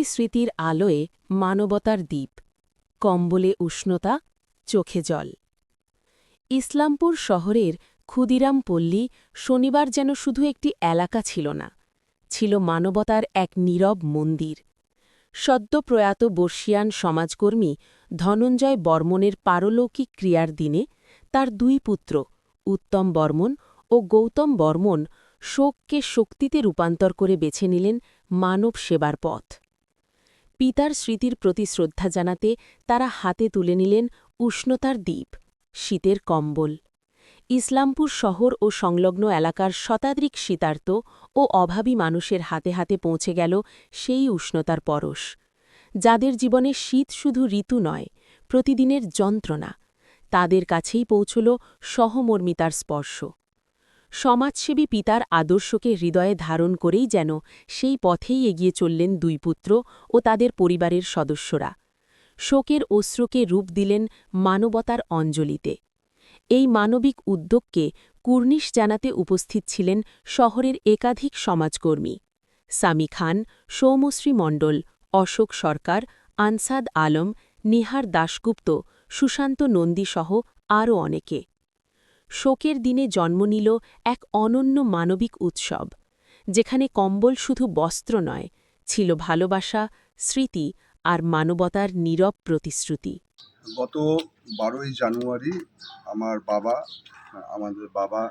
স্মৃতির আলোয় মানবতার দ্বীপ, কম্বলে উষ্ণতা, চোখে জল। ইসলামপুর শহরের ক্ষুদিরাম পল্লী শনিবার যেন শুধু একটি এলাকা ছিল না, ছিল মানবতার এক নীরব মন্দির। সদ্য প্রয়াত বর্ষিয়ান সমাজকর্মী ধনঞ্জয় বর্মনের পারলৌকিক ক্রিয়ার দিনে তার দুই পুত্র উত্তম বর্মন ও গৌতম বর্মন শোককে শক্তিতে রূপান্তর করে বেছে নিলেন মানব সেবার পথ। পিতার স্মৃতির প্রতি শ্রদ্ধা জানাতে তারা হাতে তুলে নিলেন উষ্ণতার দ্বীপ, শীতের কম্বল। ইসলামপুর শহর ও সংলগ্ন এলাকার শতাধিক শীতার্ত ও অভাবী মানুষের হাতে হাতে পৌঁছে গেল সেই উষ্ণতার পরশ, যাদের জীবনে শীত শুধু ঋতু নয়, প্রতিদিনের যন্ত্রণা। তাদের কাছেই পৌঁছল সহমর্মিতার স্পর্শ। সমাজসেবী পিতার আদর্শকে হৃদয়ে ধারণ করেই যেন সেই পথেই এগিয়ে চললেন দুই পুত্র ও তাদের পরিবারের সদস্যরা। শোকের অশ্রুকে রূপ দিলেন মানবতার অঞ্জলিতে। এই মানবিক উদ্যোগকে কুর্নিশ জানাতে উপস্থিত ছিলেন শহরের একাধিক সমাজকর্মী সামি খান, সৌমশ্রী মণ্ডল, অশোক সরকার, আনসাদ আলম, নিহার দাশগুপ্ত, সুশান্ত নন্দীসহ আরও অনেকে। শোকের দিনে জন্ম নিল এক অনন্য মানবিক উৎসব, যেখানে কম্বল শুধু বস্ত্র নয়, ছিল ভালোবাসা, স্মৃতি আর মানবতার নীরব প্রতিশ্রুতি। গত 12ই জানুয়ারি আমাদের বাবা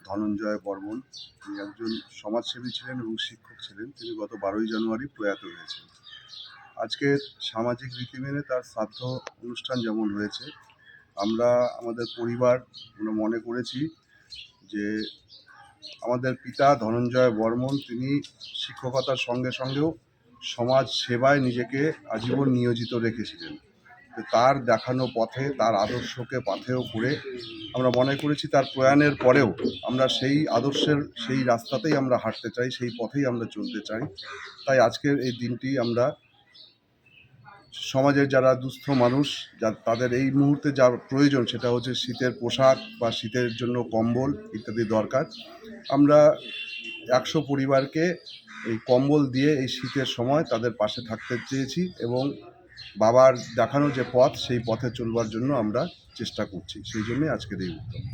ধনঞ্জয় বর্মন, তিনি একজন সমাজসেবী ছিলেন এবং শিক্ষক ছিলেন। তিনি গত 12ই জানুয়ারি প্রয়াত হয়েছেন। আজকে সামাজিক রীতি মেনে তার শ্রাদ্ধ অনুষ্ঠান যেমন হয়েছে, আমরা আমাদের পরিবার মনে করেছি যে আমাদের পিতা ধনঞ্জয় বর্মন তিনি শিক্ষকতার সঙ্গে সঙ্গেও সমাজ সেবায় নিজেকে আজীবন নিয়োজিত রেখেছিলেন। তার দেখানো পথে, তার আদর্শকে পাথেয় করে আমরা মনে করেছি তার প্রয়াণের পরেও আমরা সেই আদর্শের সেই রাস্তাতেই আমরা হাঁটতে চাই, সেই পথেই আমরা চলতে চাই। তাই আজকের এই দিনটি আমরা সমাজের যারা দুস্থ মানুষ, তাদের এই মুহূর্তে যা প্রয়োজন সেটা হচ্ছে শীতের পোশাক বা শীতের জন্য কম্বল ইত্যাদি দরকার। আমরা 100 পরিবারকে এই কম্বল দিয়ে এই শীতের সময় তাদের পাশে থাকতে চেয়েছি এবং বাবার দেখানো যে পথ, সেই পথে চলবার জন্য আমরা চেষ্টা করছি। সেই জন্যই আজকের এই উদ্যোগ।